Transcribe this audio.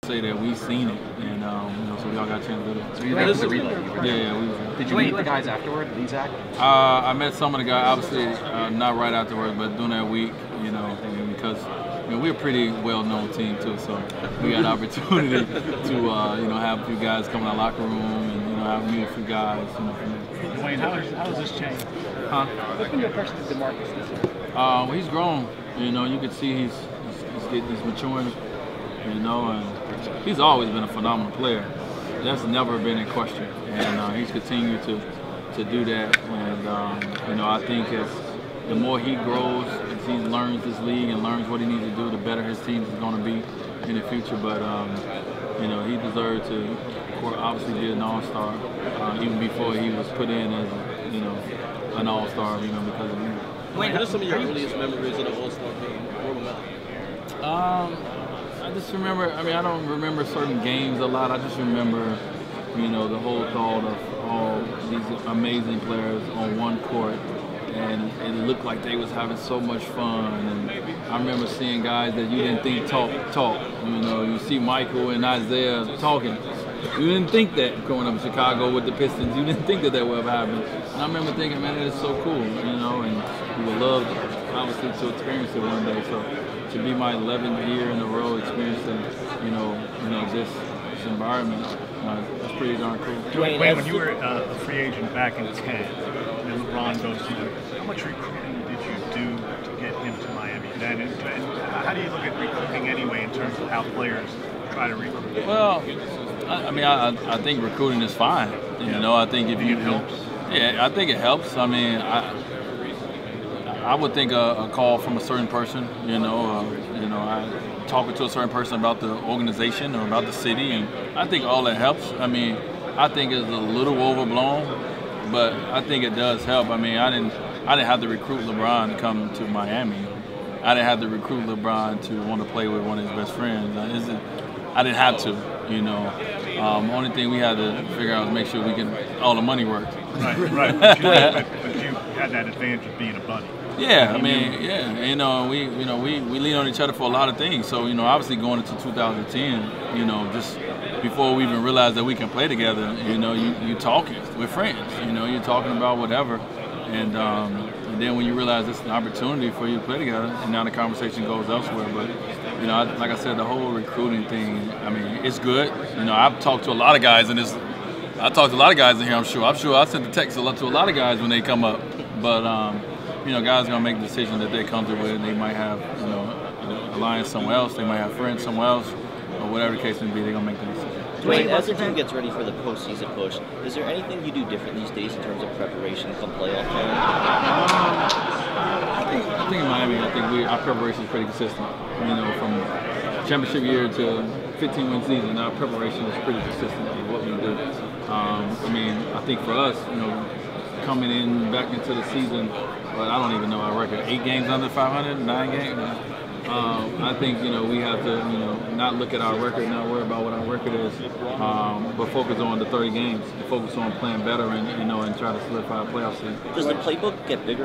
Say that we've seen it, and so we all got a chance to do it. So you were at the relay? Yeah, we were. Did you meet the guys afterward, Zach? I met some of the guys, obviously not right afterwards, but during that week, because we're a pretty well-known team too, so we got an opportunity to have a few guys come in our locker room and meet a few guys. Dwyane, how has this changed? Huh? What's been your person to DeMarcus this year? Well, he's grown. You can see he's maturing. And he's always been a phenomenal player. That's never been in question, and he's continued to do that. And I think as the more he grows, as he learns this league and learns what he needs to do, the better his team is going to be in the future. But he deserved to, obviously, be an all-star even before he was put in as an all-star. Because of him. What are some of your earliest memories of the all-star game? I just remember, I don't remember certain games a lot. I just remember, the whole thought of all these amazing players on one court, and it looked like they was having so much fun. And I remember seeing guys that you didn't think talk. You see Michael and Isaiah talking. You didn't think that growing up in Chicago with the Pistons. You didn't think that would have happened. And I remember thinking, man, that is so cool, and you would love, obviously, to experience it one day. So to be my 11th year in a row experiencing, this environment, it's pretty darn cool. Dwyane, when you were a free agent back in 10, and LeBron goes to you, how much recruiting did you do to get him to Miami? And how do you look at recruiting anyway in terms of how players try to recruit? Well, I think recruiting is fine. I think if you helps. Yeah, I think it helps. I would think a call from a certain person, talking to a certain person about the organization or about the city, and I think all that helps. I think it's a little overblown, but I think it does help. I didn't have to recruit LeBron to come to Miami. I didn't have to recruit LeBron to want to play with one of his best friends. I didn't have to, Only thing we had to figure out was make sure all the money worked. Right. But you had that advantage of being a buddy. Yeah, we lean on each other for a lot of things. So, obviously going into 2010, just before we even realized that we can play together, you talking, we're friends, you're talking about whatever. And then when you realize it's an opportunity for you to play together, and now the conversation goes elsewhere. But, like I said, the whole recruiting thing, it's good. I've talked to a lot of guys in here, I'm sure. I sent the text to a lot of guys when they come up. But, guys are going to make the decision that they're comfortable with. They might have, an alliance somewhere else. They might have friends somewhere else. Or whatever the case may be, they're going to make the decision. Dwyane, as the team gets ready for the postseason push, is there anything you do different these days in terms of preparation come playoff time? I think in Miami, our preparation is pretty consistent. From championship year to 15-win season, our preparation is pretty consistent in what we do. I think for us, coming in back into the season, but I don't even know our record. 8 games under 500, 9 games. I think we have to not look at our record, not worry about what our record is, but focus on the 30 games and focus on playing better and try to solidify a playoff seed. Does the playbook get bigger?